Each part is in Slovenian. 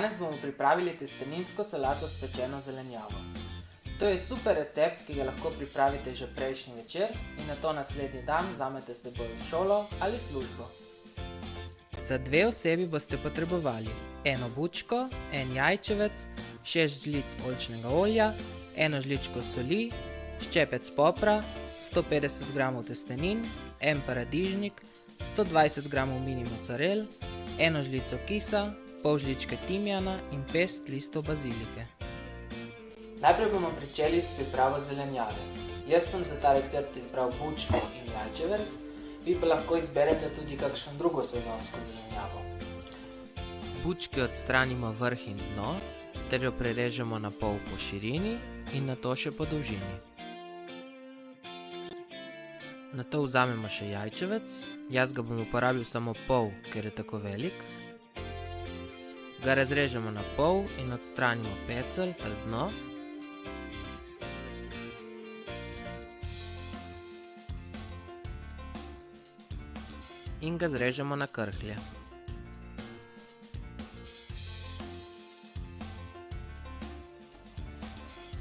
Danes bomo pripravili testeninsko solato s pečeno zelenjavo. To je super recept, ki ga lahko pripravite že prejšnji večer in nato naslednji dan vzamete s seboj v šolo ali službo. Za 2 osebi boste potrebovali 1 bučko, 1 jajčevec, 6 žlic oljčnega olja, 1 žličko soli, ščepec popra, 150 g testenin, 1 paradižnik, 120 g mini mocarel, 1 žlico kisa, pol žličke timijana in pest listov bazilike. Najprej bomo pričeli s pripravo zelenjave. Jaz sem za ta recept izbral bučko in jajčevec, vi pa lahko izberete tudi kakšno drugo sezonsko zelenjavo. Bučki odstranimo vrh in dno, ter jo prerežemo na pol po širini in nato še po dolžini. Nato vzamemo še jajčevec, jaz ga bom uporabil samo pol, ker je tako velik. Ga razrežemo na pol in odstranimo pecelj ter dno. In ga zrežemo na krhlje.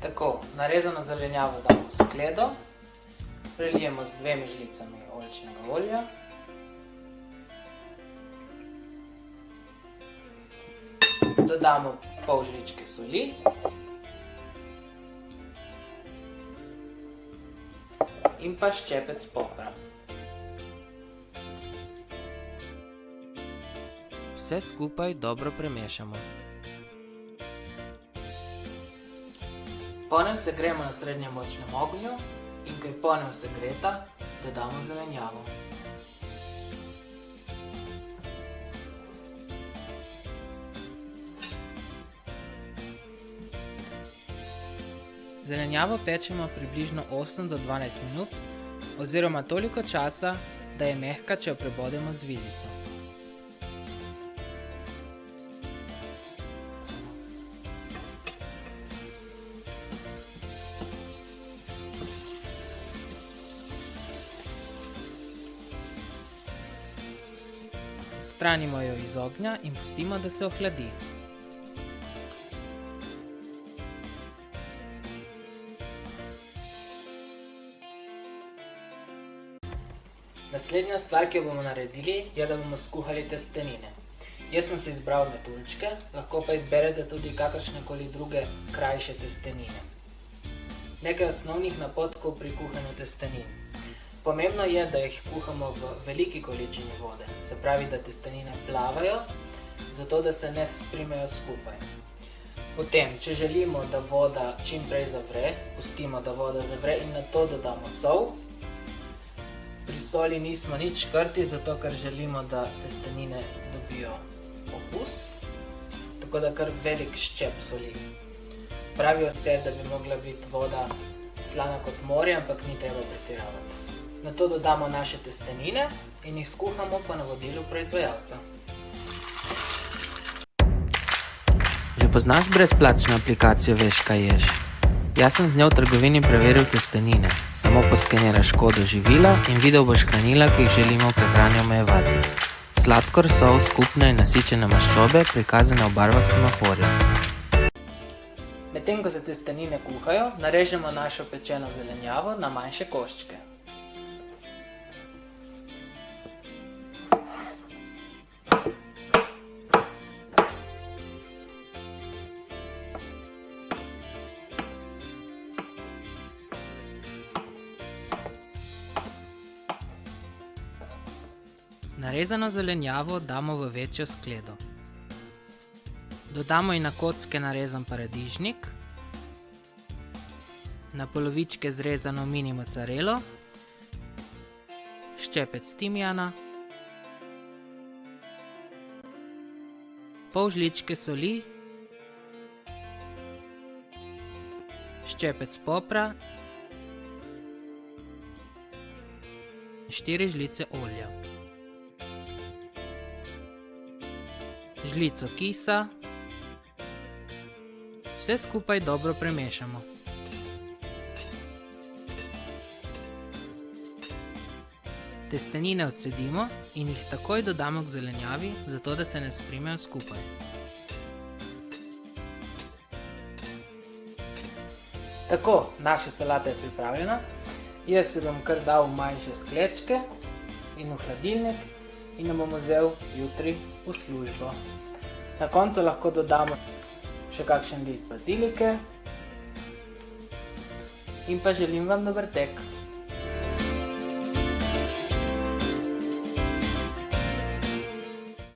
Tako, narezano zelenjavo damo v skledo, prelijemo z 2 žlicami oljčnega olja. Dodamo pol žličke soli. In pa ščepec popra. Vse skupaj dobro premešamo. Ponev segrejemo na srednjem močnem ognju in ko je ponev segreta, dodamo zelenjavo. Zelenjavo pečemo približno 8 do 12 minut oziroma toliko časa, da je mehka, če jo prebodemo z vilico. Odstranimo jo iz ognja in pustimo, da se ohladi. Naslednja stvar, ki jo bomo naredili, je, da bomo skuhali testenine. Jaz sem si izbral metuljčke, lahko pa izberete tudi kakršnekoli druge krajše testenine. Nekaj osnovnih napotkov pri kuhanju testenin. Pomembno je, da jih kuhamo v veliki količini vode, se pravi, da testenine plavajo, zato da se ne sprimejo skupaj. Potem, če želimo, da voda čim prej zavre, pustimo, da voda zavre in nato dodamo sol. Pri soli nismo nič škrti, zato ker želimo, da testenine dobijo okus, tako da kar velik ščep soli. Pravijo se, da bi mogla biti voda slana kot morje, ampak ni treba pretiravati. Nato dodamo naše testenine in jih skuhamo po navodilu proizvajalca. Že poznaš brezplačno aplikacijo Veš, kaj ješ? Jaz sem z njo v trgovini preveril testenine. Samo poskeniraš kodo živila in videl boš hranila, ki jih želimo v prehrani omejevati. Sladkor, sol, skupne in nasičene maščobe, prikazane v barvah semaforja. Medtem ko se testenine kuhajo, narežemo našo pečeno zelenjavo na manjše koščke. Narezano zelenjavo damo v večjo skledo. Dodamo ji na kocke narezan paradižnik, na polovičke zrezano mini mocarelo, ščepec timijana, pol žličke soli, ščepec popra, 4 žlice olja. Žlico kisa, vse skupaj dobro premešamo. Testenine odcedimo in jih takoj dodamo k zelenjavi, zato da se ne sprimejo skupaj. Tako, naša solata je pripravljena. Jaz se bom kar dal v manjše sklečke in v hladilnik in jo bom vzel jutri v službo. Na koncu lahko dodamo še kakšen list bazilike in pa želim vam dober tek.